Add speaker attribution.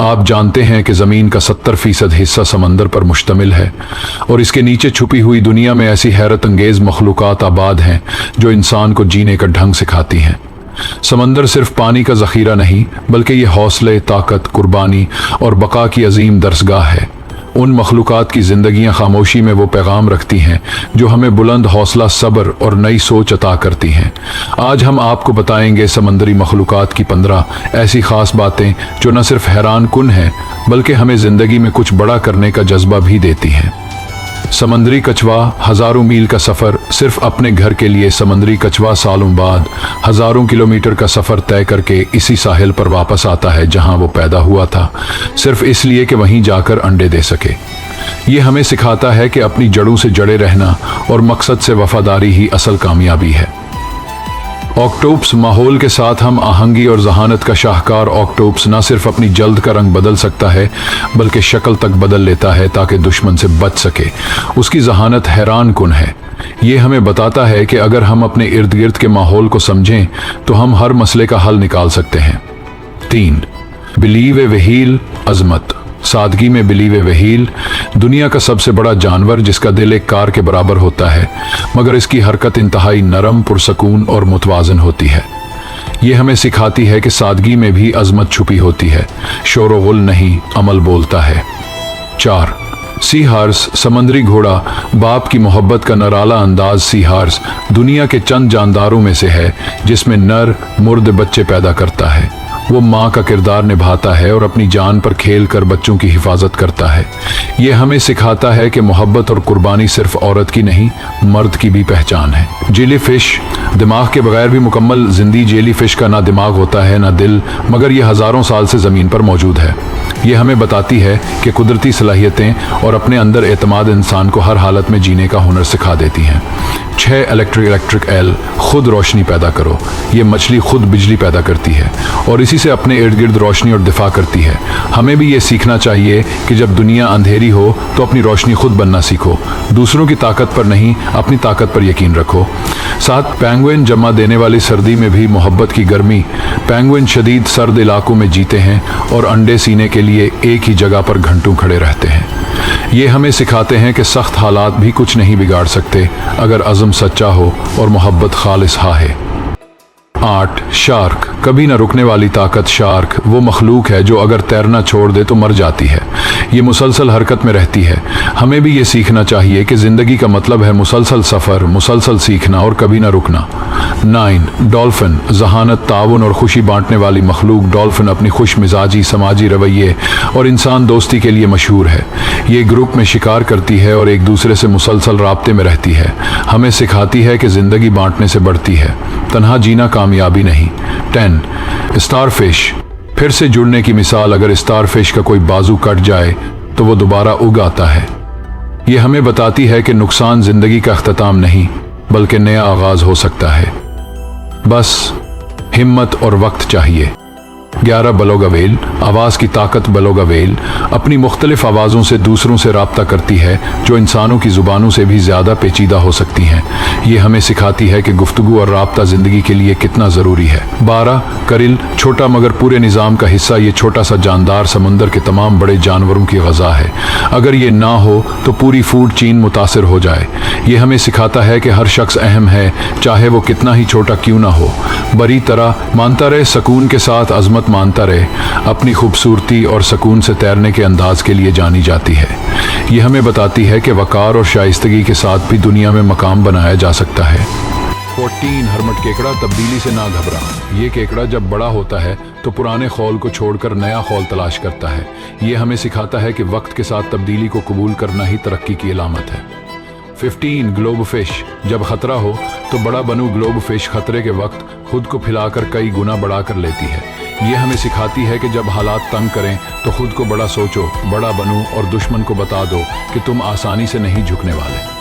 Speaker 1: आप जानते हैं कि ज़मीन का 70% हिस्सा समंदर पर मुश्तमिल है और इसके नीचे छुपी हुई दुनिया में ऐसी हैरत अंगेज़ मखलूक़ात आबाद हैं जो इंसान को जीने का ढंग सिखाती हैं। समंदर सिर्फ पानी का ज़ख़ीरा नहीं बल्कि ये हौसले, ताकत, कुर्बानी और बका की अजीम दरसगाह है। उन मखलूक़ात की ज़िंदगियाँ खामोशी में वो पैगाम रखती हैं जो हमें बुलंद हौसला, सब्र और नई सोच अता करती हैं। आज हम आपको बताएंगे समंदरी मखलूक़ात की 15 ऐसी ख़ास बातें जो न सिर्फ हैरान कुन हैं बल्कि हमें ज़िंदगी में कुछ बड़ा करने का जज्बा भी देती हैं। समंदरी कछुआ, हज़ारों मील का सफ़र सिर्फ अपने घर के लिए। समंदरी कछुआ सालों बाद हज़ारों किलोमीटर का सफ़र तय करके इसी साहिल पर वापस आता है जहां वो पैदा हुआ था, सिर्फ इसलिए कि वहीं जाकर अंडे दे सके। ये हमें सिखाता है कि अपनी जड़ों से जड़े रहना और मकसद से वफादारी ही असल कामयाबी है। ऑक्टोपस, माहौल के साथ हम आहंगी और जहानत का शाहकार ऑक्टोपस न सिर्फ अपनी जल्द का रंग बदल सकता है बल्कि शक्ल तक बदल लेता है ताकि दुश्मन से बच सके। उसकी जहानत हैरान कुन है। ये हमें बताता है कि अगर हम अपने इर्द गिर्द के माहौल को समझें तो हम हर मसले का हल निकाल सकते हैं। 3. बिलीव ए वहील, अजमत। सादगी में बिलीव ए वहील, दुनिया का सबसे बड़ा जानवर जिसका दिल एक कार के बराबर होता है मगर इसकी हरकत इंतहाई नरम, पुरसकून और मुतवाजन होती है। ये हमें सिखाती है कि सादगी में भी अजमत छुपी होती है। शोर व गुल नहीं, अमल बोलता है। 4. सी हार्स, समंदरी घोड़ा। बाप की मोहब्बत का नराला अंदाज सी हार्स दुनिया के चंद जानदारों में से है जिसमें नर मुर्द बच्चे पैदा करता है। वो माँ का किरदार निभाता है और अपनी जान पर खेल कर बच्चों की हिफाजत करता है। ये हमें सिखाता है कि मोहब्बत और कुर्बानी सिर्फ औरत की नहीं, मर्द की भी पहचान है। जेली फिश, दिमाग के बगैर भी मुकम्मल जिंदी जेली फिश का ना दिमाग होता है ना दिल, मगर ये हज़ारों साल से ज़मीन पर मौजूद है। ये हमें बताती है कि कुदरती सलाहियतें और अपने अंदर एतमाद इंसान को हर हालत में जीने का हुनर सिखा देती हैं। 6. इलेक्ट्रिक एल, खुद रोशनी पैदा करो। ये मछली खुद बिजली पैदा करती है और इसी से अपने इर्द गिर्द रोशनी और दिफा करती है। हमें भी ये सीखना चाहिए कि जब दुनिया अंधेरी हो तो अपनी रोशनी खुद बनना सीखो। दूसरों की ताकत पर नहीं, अपनी ताकत पर यकीन रखो। 7. पेंगुइन, जमा देने वाली सर्दी में भी मोहब्बत की गर्मी। पेंगुइन शदीद सर्द इलाकों में जीते हैं और अंडे सीने के लिए एक ही जगह पर घंटों खड़े रहते हैं। ये हमें सिखाते हैं कि सख्त हालात भी कुछ नहीं बिगाड़ सकते अगर अज़म सच्चा हो और मोहब्बत खालिस है। 8. शार्क, कभी न रुकने वाली ताकत। शार्क वो मखलूक है जो अगर तैरना छोड़ दे तो मर जाती है। ये मुसलसल हरकत में रहती है। हमें भी ये सीखना चाहिए कि ज़िंदगी का मतलब है मुसलसल सफ़र, मुसलसल सीखना और कभी न रुकना। 9. डॉल्फिन, जहानत, ताउन और खुशी बांटने वाली मखलूक। डॉल्फिन अपनी खुश मिजाजी, समाजी रवैये और इंसान दोस्ती के लिए मशहूर है। ये ग्रुप में शिकार करती है और एक दूसरे से मुसलसल राब्ते में रहती है। हमें सिखाती है कि ज़िंदगी बांटने से बढ़ती है, तन्हा जीना कामयाबी नहीं। 10. स्टारफिश, फिर से जुड़ने की मिसाल। अगर स्टारफिश का कोई बाजू कट जाए तो वो दोबारा उग आता है। ये हमें बताती है कि नुकसान जिंदगी का अख्ताम नहीं बल्कि नया आगाज हो सकता है। बस हिम्मत और वक्त चाहिए। 11. बलोगावेल, आवाज़ की ताकत। बलोगावेल अपनी मुख्तलिफ आवाज़ों से दूसरों से राब्ता करती है जो इंसानों की ज़ुबानों से भी ज़्यादा पेचीदा हो सकती हैं। ये हमें सिखाती है कि गुफ्तगू और राब्ता ज़िंदगी के लिए कितना ज़रूरी है। 12. करिल, छोटा मगर पूरे निज़ाम का हिस्सा। ये छोटा सा जानदार समुंदर के तमाम बड़े जानवरों की ग़ज़ा है। अगर ये ना हो तो पूरी फूड चेन मुतासिर हो जाए। ये हमें सिखाता है कि हर शख्स अहम है, चाहे वो कितना ही छोटा क्यों ना हो। बरी तरह मानता रहे, सुकून के साथ अज़मत मानता रहे। अपनी खूबसूरती और सुकून से तैरने के अंदाज के लिए जानी जाती है। ये हमें बताती है कि वक़ार और शाइस्तगी के साथ भी दुनिया में मकाम बनाया जा सकता है। 14. हरमट केकड़ा, तब्दीली से ना घबरा। ये केकड़ा जब बड़ा होता है तो पुराने खौल को छोड़कर नया खौल तलाश करता है। ये हमें सिखाता है कि वक्त के साथ तब्दीली को कबूल करना ही तरक्की की अलामत है। 15. ग्लोब फिश, जब खतरा हो तो बड़ा बनू ग्लोब फिश खतरे के वक्त खुद को फैलाकर कई गुना बढ़ा कर लेती है। ये हमें सिखाती है कि जब हालात तंग करें तो खुद को बड़ा सोचो, बड़ा बनो और दुश्मन को बता दो कि तुम आसानी से नहीं झुकने वाले।